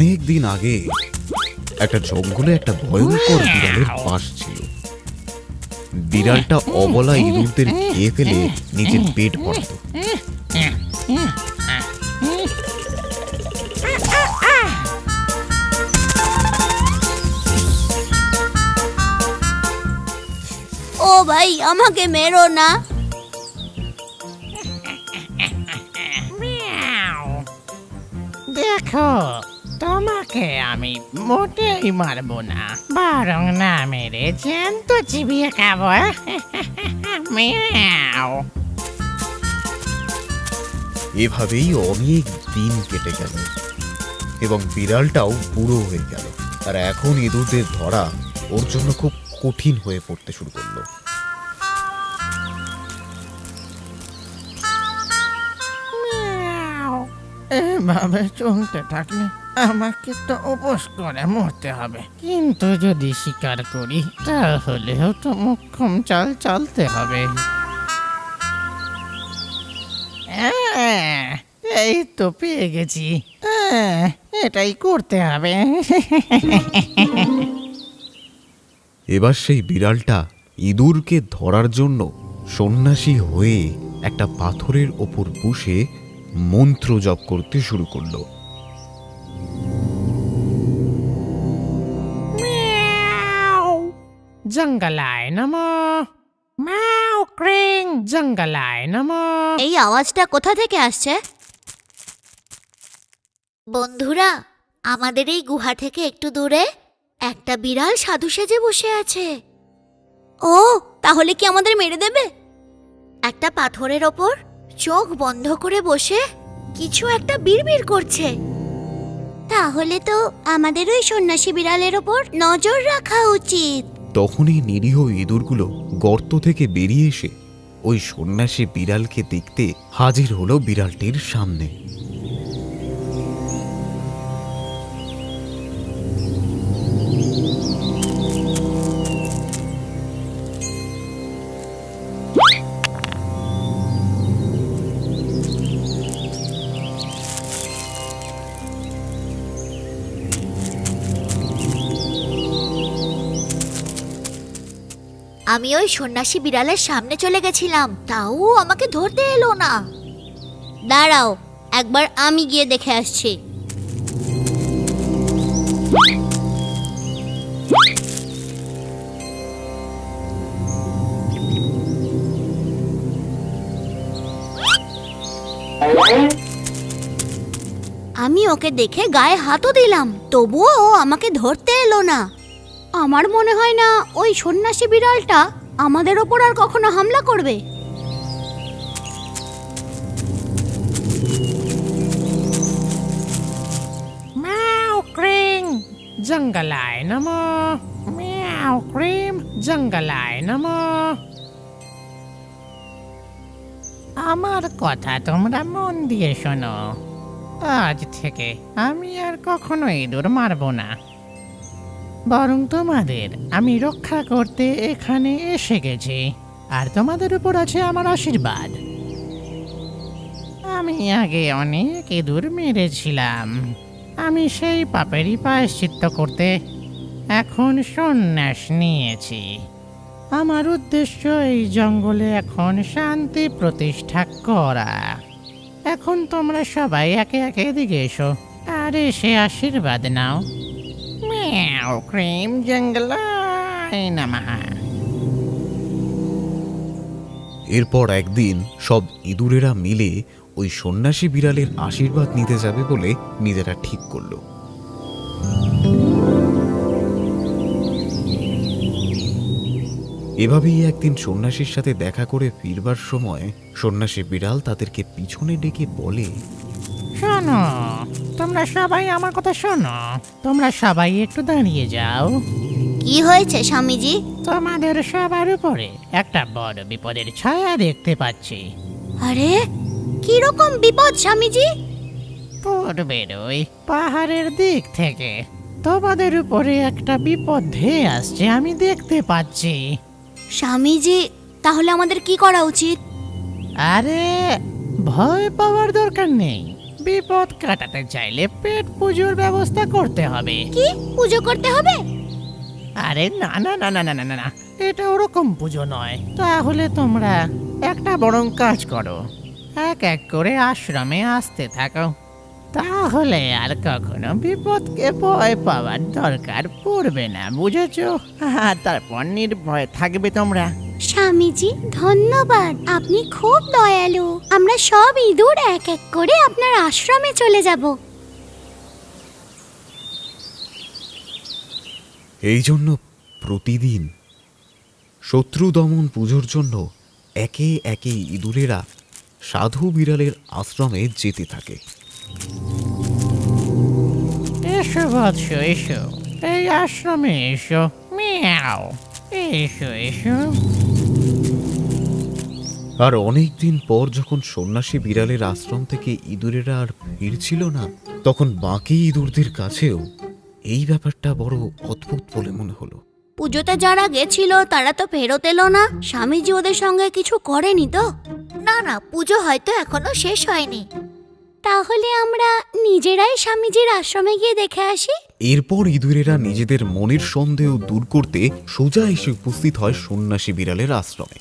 অনেক দিন আগে একটা জঙ্গলে একটা ভয়ঙ্কর বিড়ালের বাস ছিল। বিড়ালটা অবলা ইঁদুরদের খেয়ে ফেলে নিজের পেট ভরাতো। ও ভাই, আমাকে মেরো না। দেখো, তোমাকে আমি মোটেই মারবো না, বরং না মেরে জ্যান্ত চিবিয়ে খাবো। মিয়াও। এভাবেই অনেক দিন কেটে গেল এবং বিড়ালটাও বুড়ো হয়ে গেল। আর এখন ইঁদুরদের ধরা ওর জন্য খুব কঠিন হয়ে পড়তে শুরু করলো। এভাবে চলতে থাকলে আমাকে তো উপোস করে মরতে হবে, কিন্তু যদি স্বীকার করি তাহলেও তো মোক্ষম চাল চলতে হবে। এই তো পেয়ে গেছি, এটাই করতে হবে। এবার সেই বিড়ালটা ইঁদুরকে ধরার জন্য সন্ন্যাসী হয়ে একটা পাথরের ওপর বসে মন্ত্র জপ করতে শুরু করলো। জঙ্গলায় নমো, ম্যাও ক্রিং, জঙ্গলায় নমো। এই আওয়াজটা কোথা থেকে আসছে? বন্ধুরা, আমাদের এই গুহা থেকে একটু দূরে একটা বিড়াল সাধু সেজে বসে আছে। ও, তাহলে কি আমাদের মেরে দেবে? একটা পাথরের ওপর চোখ বন্ধ করে বসে কিছু একটা বিড়বিড় করছে। তাহলে তো আমাদের ওই সন্ন্যাসী বিড়ালের ওপর নজর রাখা উচিত। তখনই নিরীহ ইঁদুরগুলো গর্ত থেকে বেরিয়ে এসে ওই সন্ন্যাসী বিড়ালকে দেখতে হাজির হলো বিড়ালটির সামনে। আমি ওই সন্ন্যাসী বিড়ালের সামনে চলে গেছিলাম, তাও আমাকে ধরতে এলো না। দাঁড়াও, একবার আমি গিয়ে দেখে আসছি। আমি ওকে দেখে গায়ে হাতও দিলাম, তবুও ও আমাকে ধরতে এলো না। আমার মনে হয় না ওই সন্ন্যাসী বিড়ালটা আমাদের ওপর আর কখনো হামলা করবে। ম্যাও ক্রিং, জঙ্গলায় নমো, ম্যাও ক্রিম, জঙ্গলায় নমো। আমার কথা তোমরা মন দিয়ে শোনো। আজ থেকে আমি আর কখনো ইঁদুর মারবো না, বরং তোমাদের আমি রক্ষা করতে এখানে এসে গেছি। আর তোমাদের উপর আছে আমার আশীর্বাদ। আমি আগে অনেক ইঁদুর মেরেছিলাম, আমি সেই পাপেরই প্রায়শ্চিত্ত করতে এখন সন্ন্যাস নিয়েছি। আমার উদ্দেশ্য এই জঙ্গলে এখন শান্তি প্রতিষ্ঠা করা। এখন তোমরা সবাই একে একে এদিকে এসো আর এসে আশীর্বাদ নাও। ম্যাও ক্রিম, জঙ্গলায় নমঃ। এরপর একদিন সব ইঁদুরেরা মিলে ওই সন্ন্যাসী বিড়ালের আশীর্বাদ নিতে যাবে বলে নিজেরা ঠিক করলো। এভাবেই একদিন সন্ন্যাসীর সাথে দেখা করে ফিরবার সময় সন্ন্যাসী বিড়াল তাদেরকে পিছনে ডেকে বলে, শোনো, তোমরা সবাই আমার কথা শোনো। তোমরা সবাই একটু দাঁড়িয়ে যাও। কি হয়েছে স্বামীজি? তোমাদের সবার উপরে একটা বড় বিপদের ছায়া দেখতে পাচ্ছি। আরে, কি রকম বিপদ স্বামীজি? পূর্বের ওই পাহাড়ের দিক থেকে তোমাদের উপরে একটা বিপদ ধেয়ে আসছে, আমি দেখতে পাচ্ছি। স্বামীজি, তাহলে আমাদের কি করা উচিত? আরে, ভয় পাওয়ার দরকার নেই। বিপদ কাটাতে চাইলে পেট পুজোর ব্যবস্থা করতে হবে। কি পুজো করতে হবে? আরে না না না না না না না না, এটা ওরকম পুজো নয়। তাহলে তোমরা একটা বরং কাজ করো, এক এক করে আশ্রমে আসতে থাকো, তাহলে আর কখনো বিপদকে ভয় পাওয়ার দরকার পড়বে না, বুঝেছো? আর তারপর নির্ভয় থাকবে তোমরা। স্বামীজি ধন্যবাদ, আপনি খুব দয়ালু। আমরা সব ইঁদুর এক এক করে আপনার আশ্রমে চলে যাব। এই জন্য প্রতিদিন শত্রু দমন পুজোর জন্য একে একে ইঁদুরেরা সাধু বিড়ালের আশ্রমে যেতে থাকে। এসো বৎস, এসো, এই আশ্রমে এসো। মিয়াও, এসো এসো। আর অনেক দিন পর যখন সন্ন্যাসী বিড়ালের আশ্রম থেকে ইঁদুরেরা আর ফিরছিল না, তখন বাকি ইঁদুরদের কাছেও এই ব্যাপারটা বড় অদ্ভুত বলে মনে হলো। পুজোতে যারা গেছিল তারা তো ফেরত এলো না। স্বামীজি ওদের সঙ্গে কিছু করেনি তো? না না, পুজো হয়তো এখনো শেষ হয়নি। তাহলে আমরা নিজেরাই স্বামীজির আশ্রমে গিয়ে দেখে আসি। এরপর ইঁদুরেরা নিজেদের মনের সন্দেহ দূর করতে সোজা এসে উপস্থিত হয় সন্ন্যাসী বিড়ালের আশ্রমে।